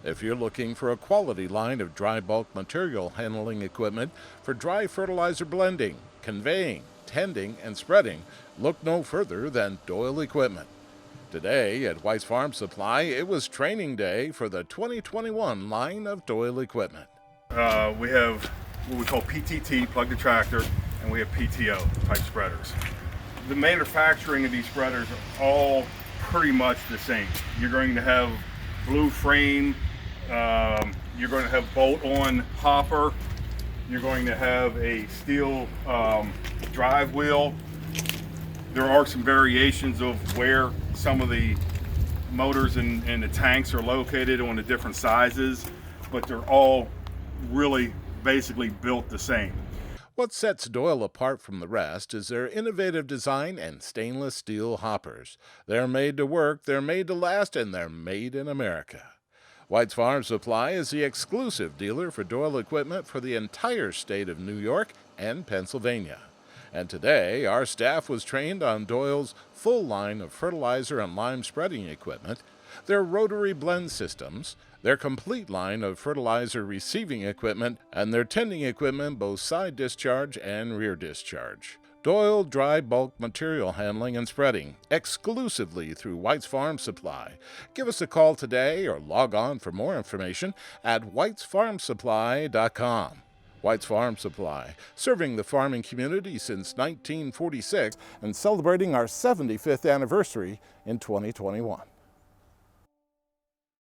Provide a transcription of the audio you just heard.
If you're looking for a quality line of dry bulk material handling equipment for dry fertilizer blending, conveying, tending, and spreading, look no further than Doyle Equipment. Today at White's Farm Supply, it was training day for the 2021 line of Doyle Equipment. We have what we call PTT, plug to tractor, and we have PTO type spreaders. The manufacturing of these spreaders are all pretty much the same. You're going to have blue frame, you're going to have bolt-on hopper, you're going to have a steel drive wheel. There are some variations of where some of the motors and the tanks are located on the different sizes, but they're all really basically built the same. What sets Doyle apart from the rest is their innovative design and stainless steel hoppers. They're made to work, they're made to last, and they're made in America. White's Farm Supply is the exclusive dealer for Doyle equipment for the entire state of New York and Pennsylvania. And today, our staff was trained on Doyle's full line of fertilizer and lime spreading equipment, their rotary blend systems, their complete line of fertilizer receiving equipment, and their tending equipment, both side discharge and rear discharge. Doyle Dry Bulk Material Handling and Spreading, exclusively through White's Farm Supply. Give us a call today or log on for more information at whitesfarmsupply.com. White's Farm Supply, serving the farming community since 1946 and celebrating our 75th anniversary in 2021.